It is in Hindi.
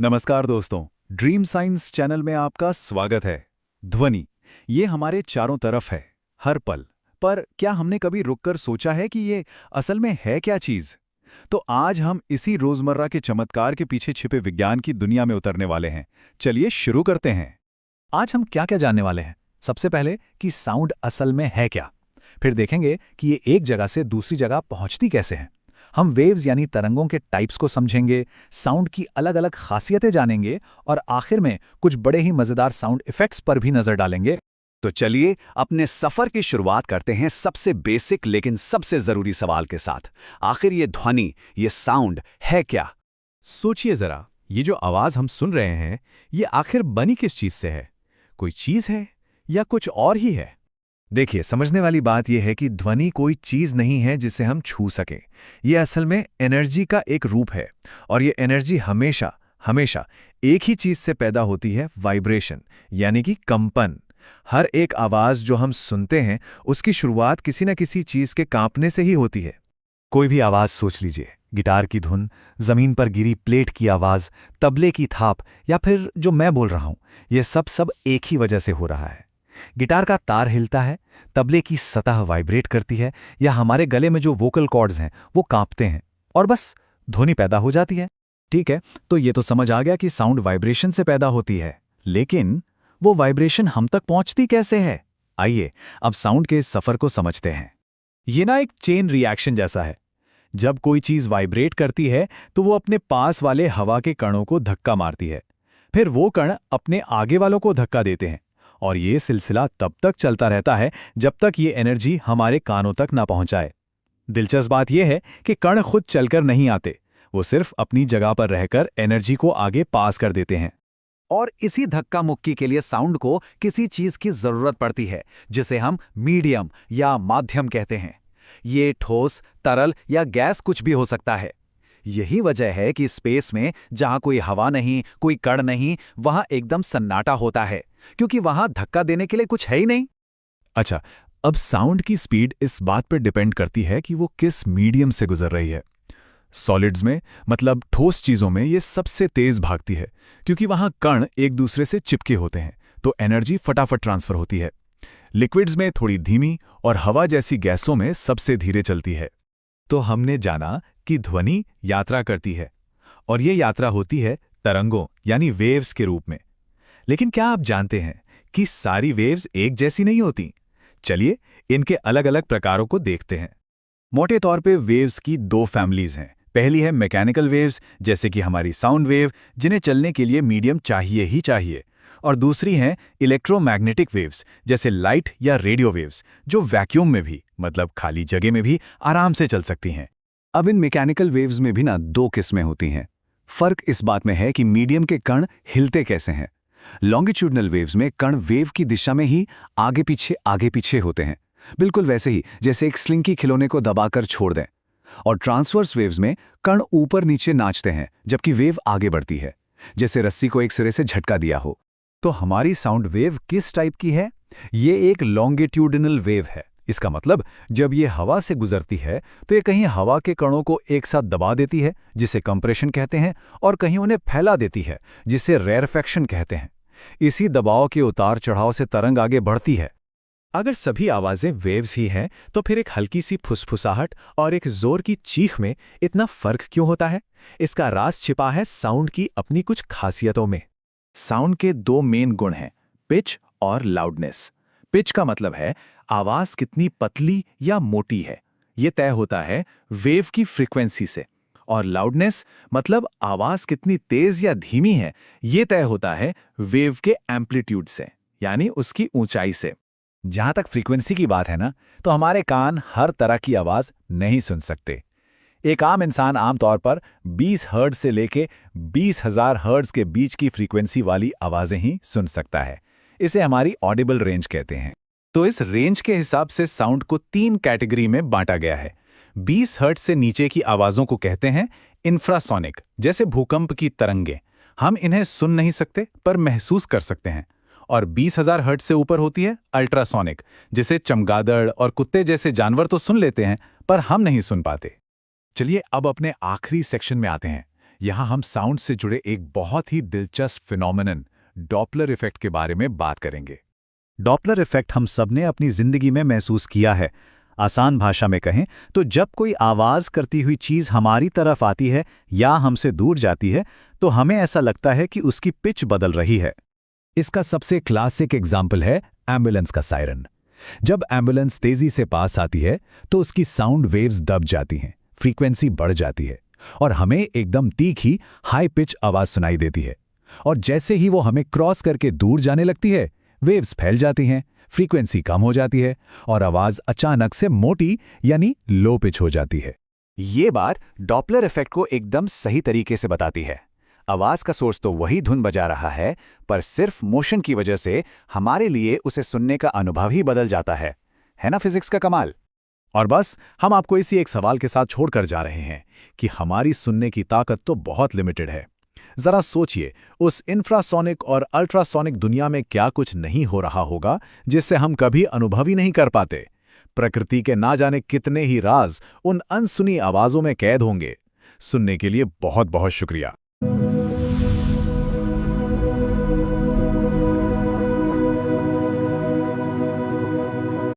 नमस्कार दोस्तों, ड्रीम साइंस चैनल में आपका स्वागत है। ध्वनि, ये हमारे चारों तरफ है, हर पल। पर क्या हमने कभी रुककर सोचा है कि ये असल में है क्या चीज? तो आज हम इसी रोजमर्रा के चमत्कार के पीछे छिपे विज्ञान की दुनिया में उतरने वाले हैं। चलिए शुरू करते हैं। आज हम क्या क्या जानने वाले हैं। सबसे पहले कि साउंड असल में है क्या। फिर देखेंगे कि ये एक जगह से दूसरी जगह पहुंचती कैसे है। हम वेव्स यानी तरंगों के टाइप्स को समझेंगे, साउंड की अलग अलग खासियतें जानेंगे और आखिर में कुछ बड़े ही मजेदार साउंड इफेक्ट्स पर भी नजर डालेंगे। तो चलिए अपने सफर की शुरुआत करते हैं सबसे बेसिक लेकिन सबसे जरूरी सवाल के साथ। आखिर ये ध्वनि, ये साउंड है क्या? सोचिए जरा, ये जो आवाज हम सुन रहे हैं, ये आखिर बनी किस चीज से है? कोई चीज है या कुछ और ही है? देखिए, समझने वाली बात यह है कि ध्वनि कोई चीज नहीं है जिसे हम छू सकें। ये असल में एनर्जी का एक रूप है और ये एनर्जी हमेशा हमेशा एक ही चीज से पैदा होती है, वाइब्रेशन यानी कि कंपन। हर एक आवाज जो हम सुनते हैं उसकी शुरुआत किसी न किसी चीज के कांपने से ही होती है। कोई भी आवाज सोच लीजिए, गिटार की धुन, जमीन पर गिरी प्लेट की आवाज, तबले की थाप या फिर जो मैं बोल रहा हूं, ये सब एक ही वजह से हो रहा है। गिटार का तार हिलता है, तबले की सतह वाइब्रेट करती है या हमारे गले में जो वोकल कॉर्ड्स हैं वो कांपते हैं और बस ध्वनि पैदा हो जाती है। ठीक है, तो ये तो समझ आ गया कि साउंड वाइब्रेशन से पैदा होती है, लेकिन वो वाइब्रेशन हम तक पहुंचती कैसे है? आइए अब साउंड के इस सफर को समझते हैं। ये ना एक चेन रिएक्शन जैसा है। जब कोई चीज वाइब्रेट करती है तो वो अपने पास वाले हवा के कणों को धक्का मारती है, फिर वो कण अपने आगे वालों को धक्का देते हैं और ये सिलसिला तब तक चलता रहता है जब तक ये एनर्जी हमारे कानों तक ना पहुंचाए। दिलचस्प बात यह है कि कण खुद चलकर नहीं आते, वो सिर्फ अपनी जगह पर रहकर एनर्जी को आगे पास कर देते हैं। और इसी धक्का मुक्की के लिए साउंड को किसी चीज की जरूरत पड़ती है, जिसे हम मीडियम या माध्यम कहते हैं। ये ठोस, तरल या गैस कुछ भी हो सकता है। यही वजह है कि स्पेस में जहां कोई हवा नहीं, कोई कण नहीं, वहां एकदम सन्नाटा होता है, क्योंकि वहां धक्का देने के लिए कुछ है ही नहीं। अच्छा, अब साउंड की स्पीड इस बात पर डिपेंड करती है कि वो किस मीडियम से गुजर रही है। सॉलिड्स में, मतलब ठोस चीजों में, ये सबसे तेज भागती है क्योंकि वहां कण एक दूसरे से चिपके होते हैं, तो एनर्जी फटाफट ट्रांसफर होती है। लिक्विड्स में थोड़ी धीमी और हवा जैसी गैसों में सबसे धीरे चलती है। तो हमने जाना कि ध्वनि यात्रा करती है और ये यात्रा होती है तरंगों यानी वेव्स के रूप में। लेकिन क्या आप जानते हैं कि सारी वेव्स एक जैसी नहीं होती? चलिए इनके अलग अलग प्रकारों को देखते हैं। मोटे तौर पे वेव्स की दो फैमिलीज हैं। पहली है मैकेनिकल वेव्स, जैसे कि हमारी साउंड वेव, जिन्हें चलने के लिए मीडियम चाहिए ही चाहिए। और दूसरी हैं इलेक्ट्रोमैग्नेटिक वेव्स, जैसे लाइट या रेडियो वेव्स, जो वैक्यूम में भी, मतलब खाली जगह में भी आराम से चल सकती हैं। अब इन मैकेनिकल वेव्स में भी ना दो किस्में होती हैं। फर्क इस बात में है कि मीडियम के कण हिलते कैसे हैं। लॉन्गिट्यूडनल वेव्स में कण वेव की दिशा में ही आगे पीछे होते हैं, बिल्कुल वैसे ही जैसे एक स्लिंकी खिलौने को दबाकर छोड़ दें। और ट्रांसवर्स वेव्स में कण ऊपर नीचे नाचते हैं जबकि वेव आगे बढ़ती है, जैसे रस्सी को एक सिरे से झटका दिया हो। तो हमारी साउंड वेव किस टाइप की है? ये एक लॉन्गिट्यूडनल वेव है। इसका मतलब जब ये हवा से गुजरती है तो ये कहीं हवा के कणों को एक साथ दबा देती है, जिसे कंप्रेशन कहते हैं, और कहीं उन्हें फैला देती है, जिसे रेरफेक्शन कहते हैं। इसी दबाव के उतार चढ़ाव से तरंग आगे बढ़ती है। अगर सभी आवाजें वेव्स ही हैं तो फिर एक हल्की सी फुसफुसाहट और एक जोर की चीख में इतना फर्क क्यों होता है? इसका राज छिपा है साउंड की अपनी कुछ खासियतों में। साउंड के दो मेन गुण हैं, पिच और लाउडनेस। पिच का मतलब है आवाज कितनी पतली या मोटी है, ये तय होता है वेव की फ्रीक्वेंसी से। और लाउडनेस मतलब आवाज कितनी तेज या धीमी है, ये तय होता है वेव के एम्पलीट्यूड से, यानी उसकी ऊंचाई से। जहां तक फ्रीक्वेंसी की बात है ना, तो हमारे कान हर तरह की आवाज नहीं सुन सकते। एक आम इंसान आमतौर पर 20 हर्ट्ज से लेके 20,000 हर्ट्ज के बीच की फ्रीक्वेंसी वाली आवाजें ही सुन सकता है। इसे हमारी ऑडिबल रेंज कहते हैं। तो इस रेंज के हिसाब से साउंड को 3 कैटेगरी में बांटा गया है। 20 हर्ट्ज से नीचे की आवाजों को कहते हैं इंफ्रासोनिक, जैसे भूकंप की तरंगें। हम इन्हें सुन नहीं सकते पर महसूस कर सकते हैं। और 20,000 हर्ट्ज से ऊपर होती है अल्ट्रासोनिक, जिसे चमगादड़ और कुत्ते जैसे जानवर तो सुन लेते हैं पर हम नहीं सुन पाते। चलिए अब अपने आखिरी सेक्शन में आते हैं, यहाँ हम साउंड से जुड़े एक बहुत ही दिलचस्प फिनोमेनन डॉपलर इफेक्ट के बारे में बात करेंगे। डॉपलर इफेक्ट हम सबने अपनी जिंदगी में महसूस किया है। आसान भाषा में कहें तो जब कोई आवाज करती हुई चीज हमारी तरफ आती है या हमसे दूर जाती है तो हमें ऐसा लगता है कि उसकी पिच बदल रही है। इसका सबसे क्लासिक एग्जाम्पल है एम्बुलेंस का सायरन। जब एम्बुलेंस तेजी से पास आती है तो उसकी साउंड वेव्स दब जाती हैं, फ्रीक्वेंसी बढ़ जाती है और हमें एकदम तीखी हाई पिच आवाज सुनाई देती है। और जैसे ही वो हमें क्रॉस करके दूर जाने लगती है, वेव्स फैल जाती हैं, फ्रीक्वेंसी कम हो जाती है और आवाज अचानक से मोटी यानी लो पिच हो जाती है। ये बात डॉपलर इफेक्ट को एकदम सही तरीके से बताती है। आवाज का सोर्स तो वही धुन बजा रहा है, पर सिर्फ मोशन की वजह से हमारे लिए उसे सुनने का अनुभव ही बदल जाता है ना फिजिक्स का कमाल। और बस हम आपको इसी एक सवाल के साथ छोड़कर जा रहे हैं कि हमारी सुनने की ताकत तो बहुत लिमिटेड है। जरा सोचिए, उस इंफ्रासोनिक और अल्ट्रासोनिक दुनिया में क्या कुछ नहीं हो रहा होगा जिससे हम कभी अनुभव ही नहीं कर पाते। प्रकृति के ना जाने कितने ही राज उन अनसुनी आवाजों में कैद होंगे। सुनने के लिए बहुत बहुत शुक्रिया।